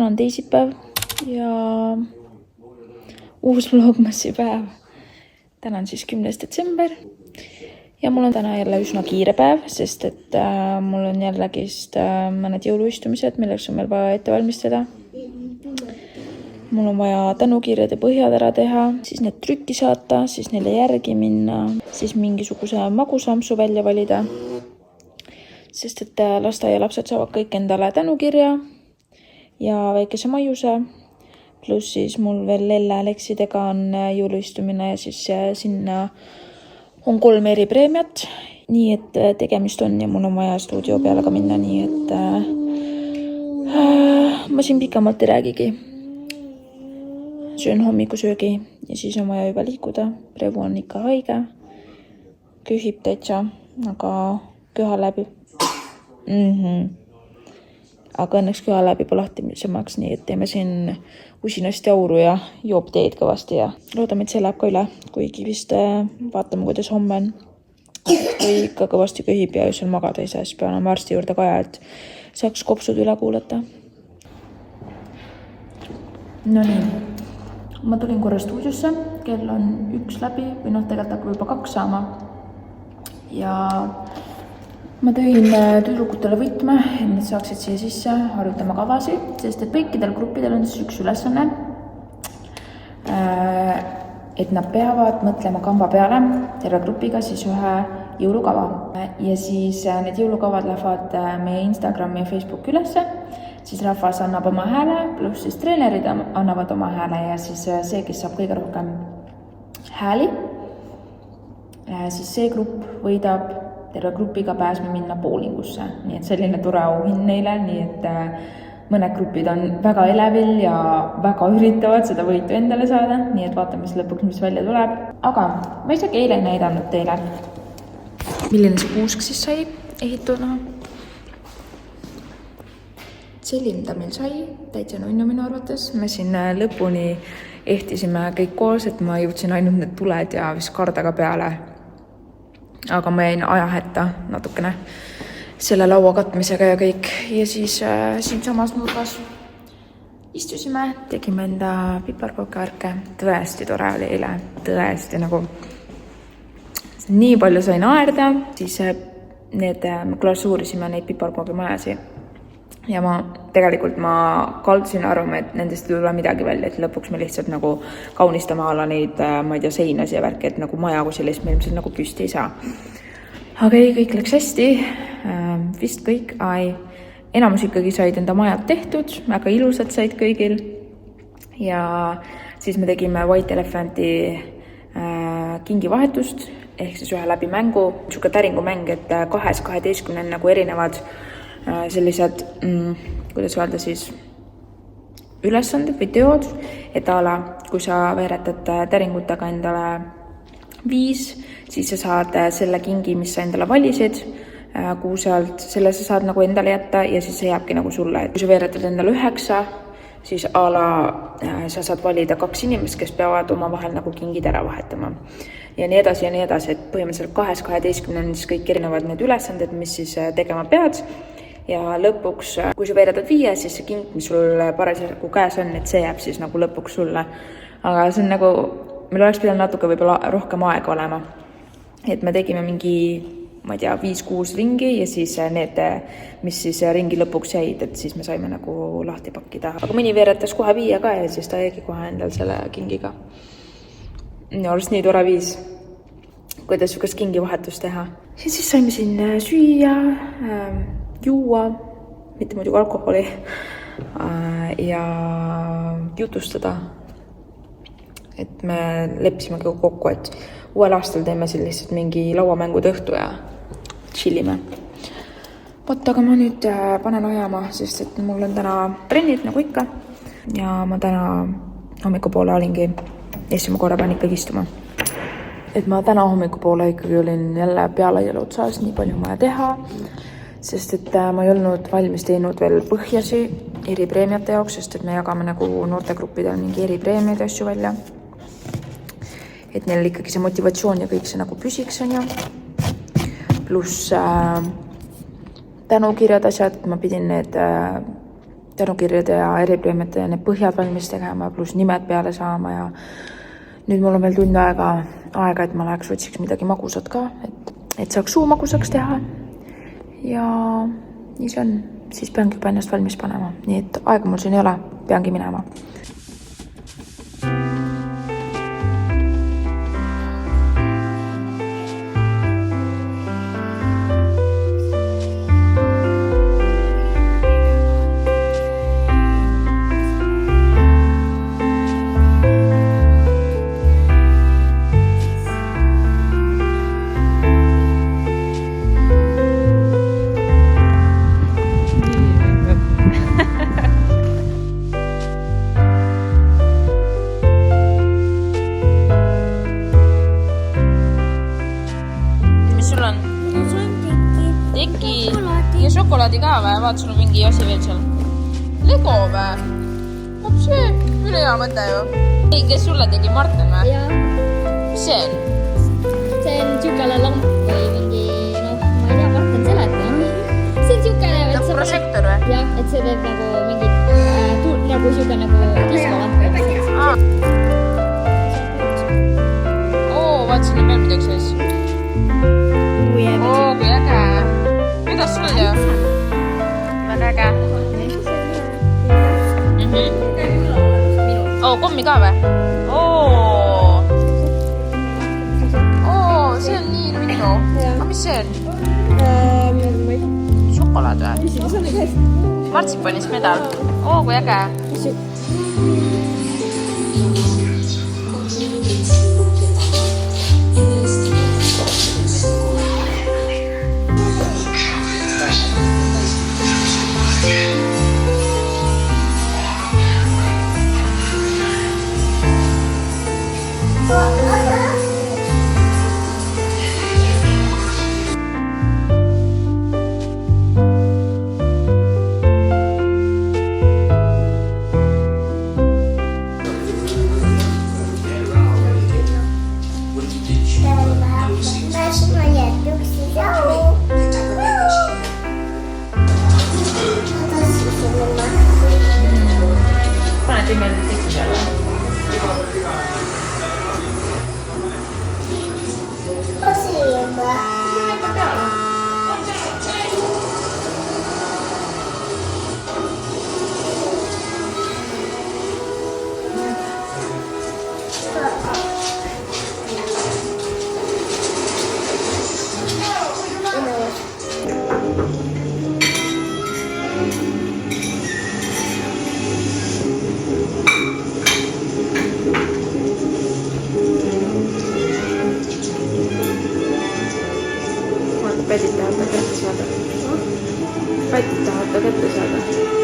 täna on teisipäev ja uus vlogmassi päev. Täna on siis 10. detsember ja mul on täna jälle üsna kiire päev, sest et mul on jällegist mõned jõuluistumised, milleks on meil vaja ette valmistada. Mul on vaja tänukirjade põhjad ära teha, siis need trükki saata, siis neile järgi minna, siis mingisuguse magusampsu välja valida. Sest et lasteaialapsed saavad kõik endale tänukirja ja väikese maiuse. Pluss siis mul veel Lelle-Aleksidega on jõuluistumine ja siis sinna on 3 eripreemiat. Nii et tegemist on ja mul on vaja stuudio peale ka minna, nii et ma siin pikemalt ei räägigi. Söön hommikusöögi ja siis on vaja juba liikuda. Prevu on ikka haige. Köhib täitsa, aga köha läbi. Aga õnneks köha läbi lahtisemaks, nii et teeme siin usinasti auru ja joob teed kõvasti ja loodame, et see läheb ka üle, kuigi vist vaatame, kuidas homme on. Kui ikka kõvasti köhib ja öösel magada ei saa, siis pean arsti juurde kaja, et saaks kopsud üle kuulata. No nii, ma tulin korra stuudiosse, kell on 1 läbi või tegelikult hakkab juba 2 saama ja ma tõin tüdrukutele võtme, et nad saaksid siia sisse harjutama kavasid, sest et kõikidel gruppidel on siis üks ülesanne, et nad peavad mõtlema kamba peale terve grupiga siis ühe jõulukava. Ja siis need jõulukavad lähevad meie Instagrami ja Facebooki ülesse, siis rahvas annab oma hääle, pluss siis treenerid annavad oma hääle ja siis see, kes saab kõige rohkem hääli, siis see grupp võidab terve grupiga pääsme minna bowlingusse. Nii et selline tore auhind neile, nii et mõned grupid on väga elevil ja väga üritavad seda võitu endale saada, nii et vaatame siis lõpuks, mis välja tuleb. Aga ma isegi eile näidanud teile, milline see puusk siis sai ehituna. Selline ta meil sai, täitsa nunnu minu arvates. Me siin lõpuni ehtisime kõik koos, et ma jõudsin ainult need tuled ja vist kardaga peale. Aga ma jäin ajahätta natukene selle laua katmisega ja kõik. Ja siis siin samas nurgas istusime, tegime enda piparkookivärke. Tõesti tore oli eile, tõesti nagu nii palju sain naerda. Siis me glasuurisime neid piparkookimajasi. Ja ma kaldusin arvama, et nendest ei tule midagi välja, et lõpuks me lihtsalt nagu kaunistame ala neid, ma ei tea, seinasi ja värki, et nagu maja kui sellist me ilmselt nagu püsti ei saa. Aga ei, kõik läks hästi, vist kõik, enamus ikkagi said enda majad tehtud, väga ilusad said kõigil. Ja siis me tegime White Elephanti kingi vahetust, ehk siis ühe läbi mängu, siuke täringumäng, et 2-12 on nagu erinevad sellised, kuidas öelda siis, ülesanded või teod, et kui sa veeretad täringutega endale 5, siis sa saad selle kingi, mis sa endale valisid, kuuselt, selle sa saad nagu endale jätta ja siis see jääbki nagu sulle. Kui sa veeretad endale 9, siis sa saad valida 2 inimest, kes peavad oma vahel nagu kingid ära vahetama. Ja nii edasi, et põhimõtteliselt 2-12 on siis kõik erinevad need ülesanded, mis siis tegema pead. Ja lõpuks, kui sa veeretad 5, siis see king, mis sul parasjagu käes on, et see jääb siis nagu lõpuks sulle. Aga see on nagu, meil oleks pidanud natuke võib-olla rohkem aega olema. Et me tegime mingi, ma ei tea, 5-6 ringi ja siis need, mis siis ringi lõpuks jäid, et siis me saime nagu lahti pakkida. Aga mõni veeretas kohe 5 ka ja siis ta jäigi kohe endal selle kingiga. Oleks nii tore viis, kuidas sukast kingi vahetust teha. Ja siis saime siin süüa, juua, mitte muidugi alkoholi ja jutustada. Et me leppisime kokku, et uuel aastal teeme siin lihtsalt mingi lauamängude õhtu ja chillime. Vot, aga ma nüüd panen ajama, sest et mul on täna trennid nagu ikka ja ma täna hommikupoole olingi esimene korra pean ikkagi istuma. Et ma täna hommikupoole ikkagi olin jälle pealaial otsas, nii palju vaja teha, sest et ma ei olnud valmis teinud veel põhjasi eripreemiate jaoks, sest et me jagame nagu noortegruppidel mingi eripreemiaid ja asju välja. Et neil ikkagi see motivatsioon ja kõik see nagu püsiks on ju. Pluss tänukirjad asjad, ma pidin need tänukirjade ja eripreemiate need põhjad valmis tegema, pluss nimed peale saama ja nüüd mul on veel tund aega, et ma läheks otsiks midagi magusat ka, et saaks suu magusaks teha. Ja nii see on, siis peangi juba ennast valmis panema, nii et aega mul siin ei ole, peangi minema. Ja šokolaadi ka või? Vaat, sul on mingi asi veel seal. Lego või? See üle hea mõte ju. Ei, kes sulle tegi? Martin või? Jaa. Mis see on? See on siukene lamp või mingi, ma ei tea, Martin seletama. See on siukene... Nagu prožektor või? Jah, et see teeb nagu mingit, nagu siuke nagu diskolamp. Vaat, siin on veel midagi sees. Kui äge. Kuidas sul ju? Väga äge. Kommi ka või? See on nii minu. Aga mis see on? Šokolaad või? Martsipanis medal. Kui äge. Pätid tahavad ta kätte saada.